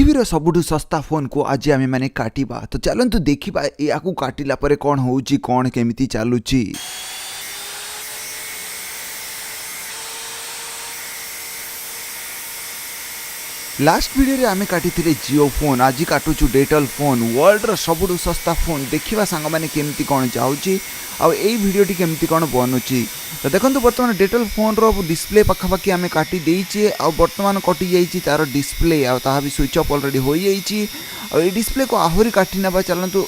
पृथ्वीर सबुठु सस्ता फोन को आज आम मैंने काटिबा तो चलतु देखा या काटिला परे कौन होउची कौन केमिति चालुची। लास्ट वीडियो रे आमे काटी जियो फोन आज काटुचु डेटल फोन वर्ल्ड रो सबुठु सस्ता फोन देखिबा सांग माने केमिति कौन जाउची आ एई वीडियोटी केमिति कौन बनुची। तो देखंतु वर्तमान डेटल फोन रो डिस्प्ले पाखापाखि आमे काटी देइचे आ वर्तमान कटि जाइची तार डिस्प्ले आ ताहा भी स्विच ऑफ ऑलरेडी हो जाइची आ ए डिस्प्ले को आहुरी काटी नबा चलंतु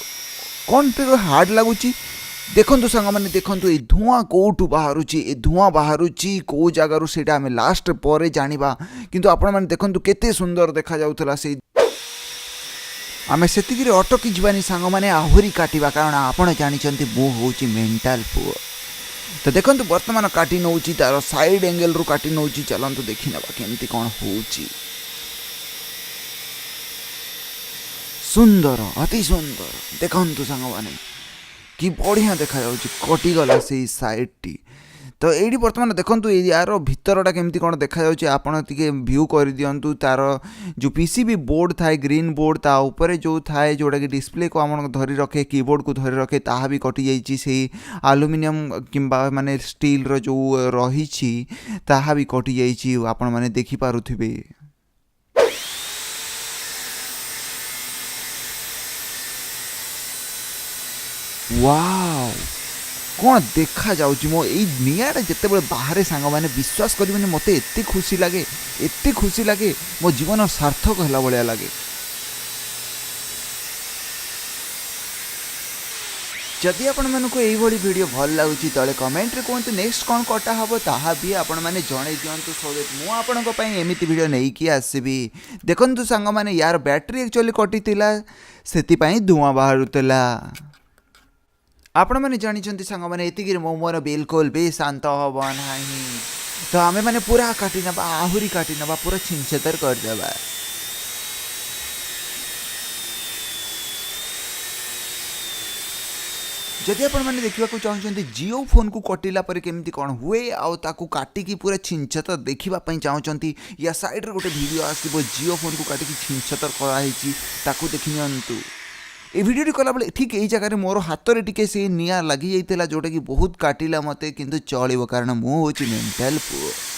कौन पे हार्ड लागुची। देखंतु सांग माने देखंतु ए धुआं कोठु बाहरुची ए धुआं बाहरुची को जगारु सेटा आमे लास्ट परे जानिबा किंतु आपण माने देखंतु केते सुंदर देखा जाउतला से आमे सेतिगिरे अटकी जीवानी सांग माने आहुरी काटिबा कारण आपण जानिचंती मु होउची मेंटल पुअर। तो देखंतु वर्तमान काटी नउची तार साइड एंगल रु काटी नउची चलंतु देखि नबा केमती कोन होउची। सुंदर अति सुंदर देखंतु सांग माने कि बढ़िया देखा जाउची कटिगला से साइड टी। तो ये बर्तमान देखो यार भितरटा केमती कौन देखा जाउची आपण टिके व्यू कर दियंतु तार जो पीसीबी बोर्ड थाए ग्रीन बोर्ड ता ऊपर जो थाए जोड़ा कि डिस्प्ले को आम धरी रखे कीबोर्ड को धरी रखे ताहा भी कटि जाइची से एल्युमिनियम किंबा माने स्टील रो जो रही ताहा भी कटि जाइची आपण माने देखि पारुथिबे। वाव कौन देखा जाउची मो ए नियाटा जते बेले बाहर सांग माने विश्वास करिबेनी मते एते खुशी लागे मो जीवन सार्थक होला बलिया लागे। जदि आपण मानको एई भली वीडियो भल लागुची तले कमेंट रे कोंते नेक्स्ट कोन कटा हबो ताहा भी आपण माने जणे दियंतु सो दैट मु आपणको पई एमिति वीडियो नै कि आसीबी। देखंतु सांग माने यार बैटरी एक्चुअली कटितिला सेति पई धुआं बाहरुतला। आपण मैंने जानी सांग मैंने ये मो मोर बिल्कुल भी शांत हम ना तो आम मैंने पूरा काटी नबा आहुरी काटी नबा पूरा छिंछतर करदेबा। जदि आपण मैंने देखा चाहते जियो फोन को कटिला पर केमती कौन हुए आउ ताकू काटिकी पूरा छिंछतर देखापी चाहते या साइड रे गोटे वीडियो आसो जियो फोन को काटिकी छिंछतर कराई ताकू देखि नियंतु। ए वीडियो कला बेले ठीक यही जगह मोर हाथ में टिके से निया लगी जाइला जोटा कि बहुत काटिला मते किंतु चलिबो कारण मु होची मेंटल पुअर।